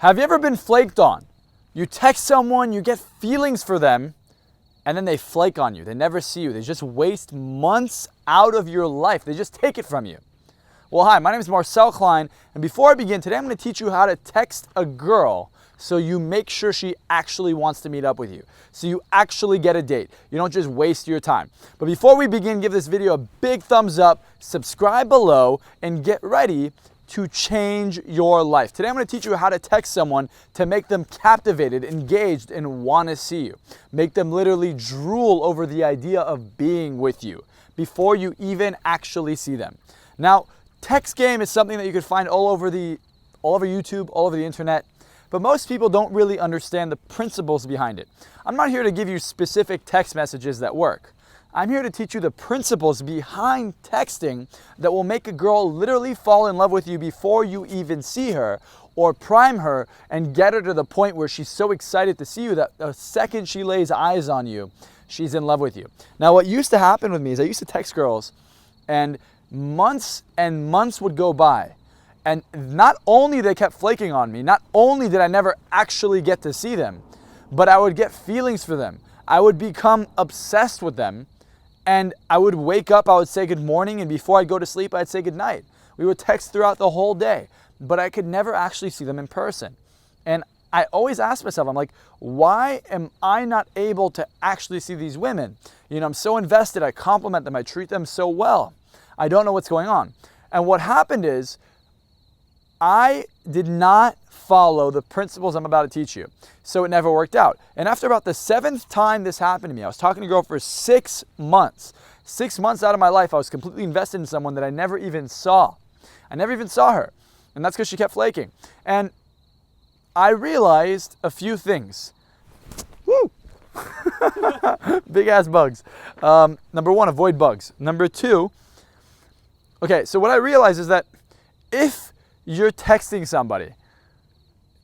Have you ever been flaked on? You text someone, you get feelings for them, and then they flake on you. They never see you. They just waste months out of your life. They just take it from you. Well, hi, my name is Marczell Klein, and before I begin, today I'm going to teach you how to text a girl so you make sure she actually wants to meet up with you. So you actually get a date. You don't just waste your time. But before we begin, give this video a big thumbs up, subscribe below, and get ready to change your life. Today I'm going to teach you how to text someone to make them captivated, engaged, and want to see you. Make them literally drool over the idea of being with you before you even actually see them. Now, text game is something that you can find all over YouTube, all over the internet, but most people don't really understand the principles behind it. I'm not here to give you specific text messages that work. I'm here to teach you the principles behind texting that will make a girl literally fall in love with you before you even see her, or prime her and get her to the point where she's so excited to see you that the second she lays eyes on you, she's in love with you. Now, what used to happen with me is I used to text girls and months would go by. And not only they kept flaking on me, not only did I never actually get to see them, but I would get feelings for them. I would become obsessed with them. And I would wake up, I would say good morning, and before I'd go to sleep, I'd say good night. We would text throughout the whole day, but I could never actually see them in person. And I always ask myself, I'm like, why am I not able to actually see these women? You know, I'm so invested, I compliment them, I treat them so well. I don't know what's going on. And what happened is, I did not follow the principles I'm about to teach you. So it never worked out. And after about the 7th time this happened to me, I was talking to a girl for 6 months. 6 months out of my life, I was completely invested in someone that I never even saw. I never even saw her. And that's because she kept flaking. And I realized a few things. Woo! Big ass bugs. Number one, avoid bugs. Number two, okay, so what I realized is that if you're texting somebody,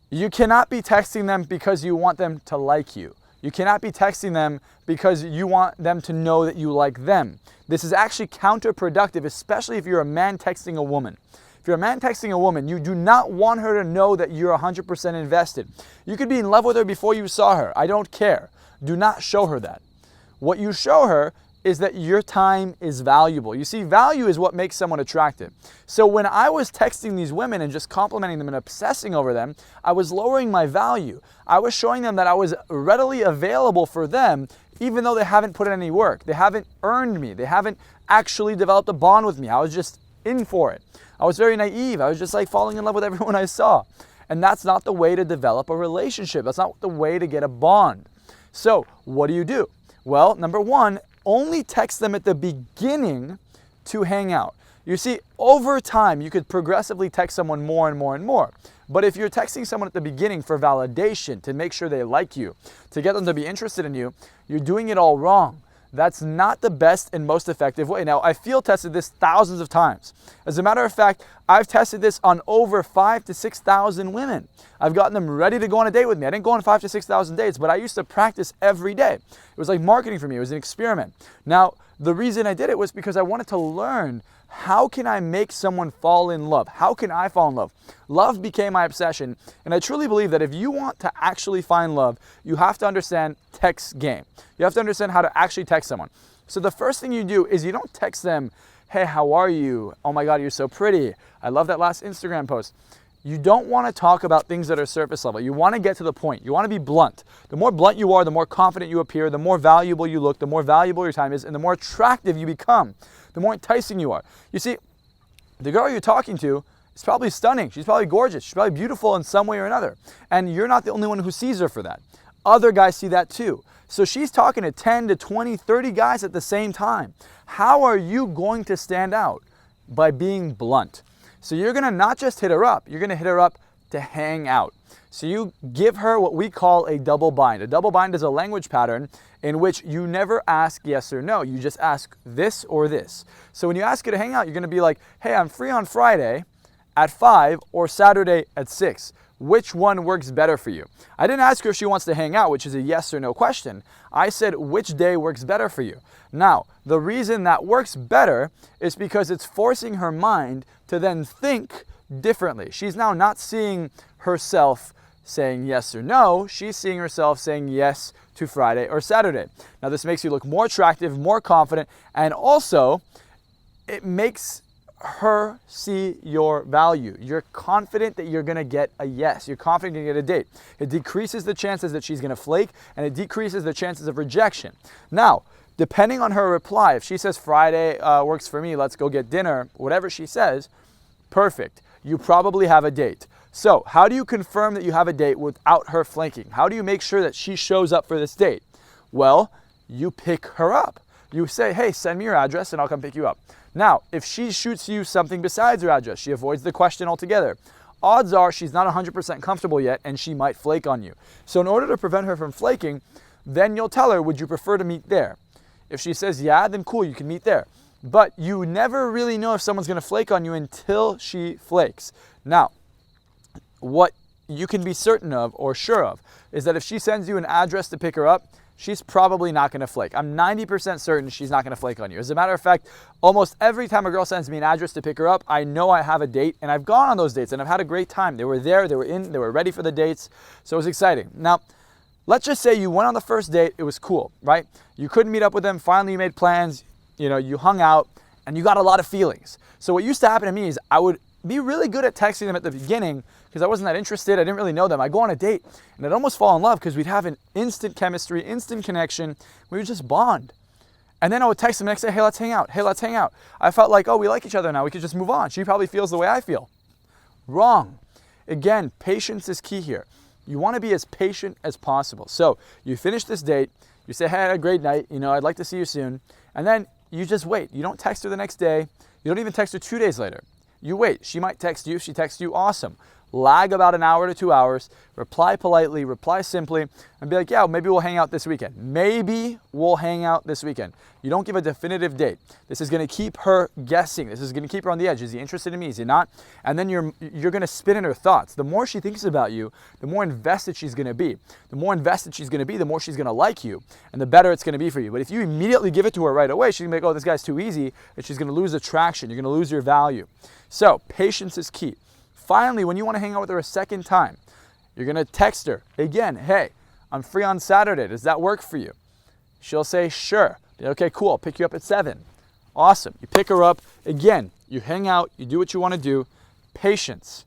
you cannot be texting them because you want them to like you. You cannot be texting them because you want them to know that you like them. This is actually counterproductive, especially if you're a man texting a woman. If you're a man texting a woman, you do not want her to know that you're 100% invested. You could be in love with her before you saw her. I don't care. Do not show her that. What you show her is that your time is valuable. You see, value is what makes someone attractive. So when I was texting these women and just complimenting them and obsessing over them, I was lowering my value. I was showing them that I was readily available for them, even though they haven't put in any work. They haven't earned me. They haven't actually developed a bond with me. I was just in for it. I was very naive. I was just like falling in love with everyone I saw. And that's not the way to develop a relationship. That's not the way to get a bond. So what do? Well, number one, only text them at the beginning to hang out. You see, over time, you could progressively text someone more and more and more. But if you're texting someone at the beginning for validation, to make sure they like you, to get them to be interested in you, you're doing it all wrong. That's not the best and most effective way. Now, I field tested this thousands of times. As a matter of fact, I've tested this on over 5,000 to 6,000 women. I've gotten them ready to go on a date with me. I didn't go on 5,000 to 6,000 dates, but I used to practice every day. It was like marketing for me. It was an experiment. Now, the reason I did it was because I wanted to learn, how can I make someone fall in love? How can I fall in love? Love became my obsession, and I truly believe that if you want to actually find love, you have to understand text game. You have to understand how to actually text someone. So the first thing you do is you don't text them, hey, how are you? Oh my God, you're so pretty. I love that last Instagram post. You don't want to talk about things that are surface level. You want to get to the point. You want to be blunt. The more blunt you are, the more confident you appear, the more valuable you look, the more valuable your time is, and the more attractive you become, the more enticing you are. You see, the girl you're talking to is probably stunning. She's probably gorgeous. She's probably beautiful in some way or another. And you're not the only one who sees her for that. Other guys see that too. So she's talking to 10 to 20, 30 guys at the same time. How are you going to stand out? By being blunt. So you're going to not just hit her up, you're going to hit her up to hang out. So you give her what we call a double bind. A double bind is a language pattern in which you never ask yes or no. You just ask this or this. So when you ask her to hang out, you're going to be like, hey, I'm free on Friday at 5 or Saturday at 6. Which one works better for you? I didn't ask her if she wants to hang out, which is a yes or no question. I said, which day works better for you? Now, the reason that works better is because it's forcing her mind to then think differently. She's now not seeing herself saying yes or no. She's seeing herself saying yes to Friday or Saturday. Now this makes you look more attractive, more confident, and also it makes her see your value. You're confident that you're gonna get a yes. You're confident you're gonna get a date. It decreases the chances that she's gonna flake, and it decreases the chances of rejection. Now, depending on her reply, if she says Friday works for me, let's go get dinner, whatever she says, perfect. You probably have a date. So how do you confirm that you have a date without her flanking? How do you make sure that she shows up for this date? Well, you pick her up. You say, hey, send me your address and I'll come pick you up. Now, if she shoots you something besides her address, she avoids the question altogether, odds are she's not 100% comfortable yet and she might flake on you. So in order to prevent her from flaking, then you'll tell her, would you prefer to meet there? If she says yeah, then cool, you can meet there. But you never really know if someone's gonna flake on you until she flakes. Now, what you can be certain of or sure of is that if she sends you an address to pick her up, she's probably not gonna flake. I'm 90% certain she's not gonna flake on you. As a matter of fact, almost every time a girl sends me an address to pick her up, I know I have a date, and I've gone on those dates and I've had a great time. They were there, they were ready for the dates, so it was exciting. Now, let's just say you went on the first date, it was cool, right? You couldn't meet up with them, finally you made plans, you hung out, and you got a lot of feelings. So what used to happen to me is I would be really good at texting them at the beginning because I wasn't that interested, I didn't really know them. I'd go on a date and I'd almost fall in love because we'd have an instant chemistry, instant connection, we would just bond. And then I would text them the next day, hey, let's hang out, hey, let's hang out. I felt like, oh, we like each other now, we could just move on. She probably feels the way I feel. Wrong. Again, patience is key here. You want to be as patient as possible. So you finish this date, you say, hey, I had a great night, I'd like to see you soon. And then you just wait. You don't text her the next day. You don't even text her 2 days later. You wait. She might text you. If she texts you, awesome. Lag about an hour to 2 hours. Reply politely, reply simply, and be like, yeah, maybe we'll hang out this weekend. Maybe we'll hang out this weekend. You don't give a definitive date. This is going to keep her guessing. This is going to keep her on the edge. Is he interested in me? Is he not? And then you're going to spin in her thoughts. The more she thinks about you, the more invested she's going to be. The more invested she's going to be, the more she's going to like you, and the better it's going to be for you. But if you immediately give it to her right away, she's going to be like, oh, this guy's too easy, and she's going to lose attraction. You're going to lose your value. So patience is key. Finally, when you want to hang out with her a second time, you're going to text her again, hey, I'm free on Saturday. Does that work for you? She'll say, sure. Okay, cool. I'll pick you up at 7. Awesome. You pick her up. Again, you hang out. You do what you want to do. Patience.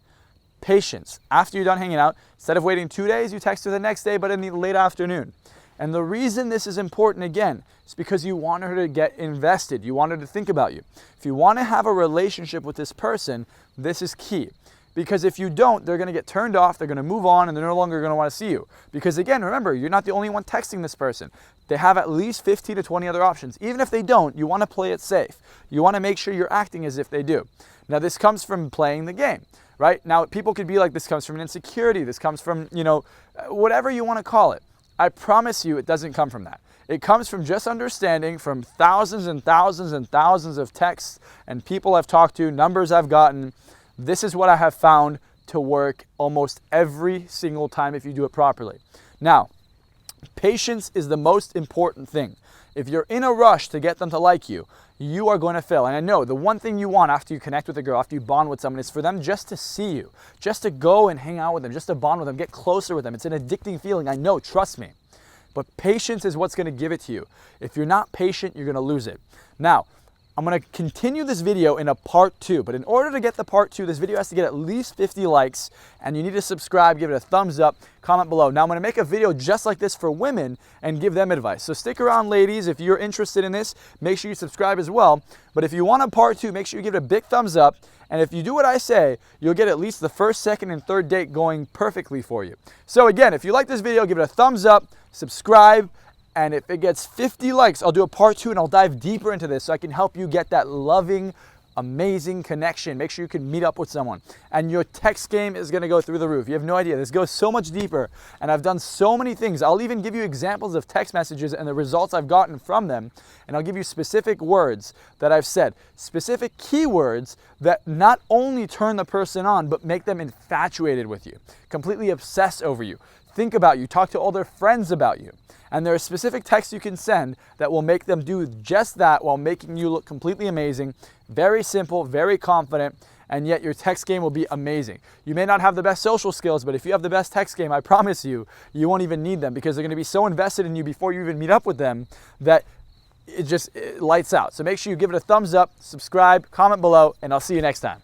Patience. After you're done hanging out, instead of waiting 2 days, you text her the next day, but in the late afternoon. And the reason this is important, again, is because you want her to get invested. You want her to think about you. If you want to have a relationship with this person, this is key. Because if you don't, they're going to get turned off, they're going to move on, and they're no longer going to want to see you. Because again, remember, you're not the only one texting this person. They have at least 15 to 20 other options. Even if they don't, you want to play it safe. You want to make sure you're acting as if they do. Now, this comes from playing the game, right? Now, people could be like, this comes from an insecurity. This comes from, whatever you want to call it. I promise you it doesn't come from that. It comes from just understanding from thousands and thousands and thousands of texts and people I've talked to, numbers I've gotten. This is what I have found to work almost every single time if you do it properly. Now, patience is the most important thing. If you're in a rush to get them to like you, you are going to fail. And I know the one thing you want after you connect with a girl, after you bond with someone, is for them just to see you, just to go and hang out with them, just to bond with them, get closer with them. It's an addicting feeling. I know, trust me. But patience is what's going to give it to you. If you're not patient, you're going to lose it. Now, I'm going to continue this video in a part 2, but in order to get the part 2, this video has to get at least 50 likes, and you need to subscribe, give it a thumbs up, comment below. Now I'm going to make a video just like this for women and give them advice. So stick around, ladies. If you're interested in this, make sure you subscribe as well. But if you want a part 2, make sure you give it a big thumbs up. And if you do what I say, you'll get at least the first, second, and third date going perfectly for you. So again, if you like this video, give it a thumbs up, subscribe, and if it gets 50 likes, I'll do a part 2 and I'll dive deeper into this so I can help you get that loving, amazing connection. Make sure you can meet up with someone. And your text game is going to go through the roof. You have no idea. This goes so much deeper. And I've done so many things. I'll even give you examples of text messages and the results I've gotten from them. And I'll give you specific words that I've said, specific keywords that not only turn the person on, but make them infatuated with you, completely obsess over you, think about you, talk to all their friends about you. And there are specific texts you can send that will make them do just that while making you look completely amazing, very simple, very confident, and yet your text game will be amazing. You may not have the best social skills, but if you have the best text game, I promise you, you won't even need them because they're going to be so invested in you before you even meet up with them that it lights out. So make sure you give it a thumbs up, subscribe, comment below, and I'll see you next time.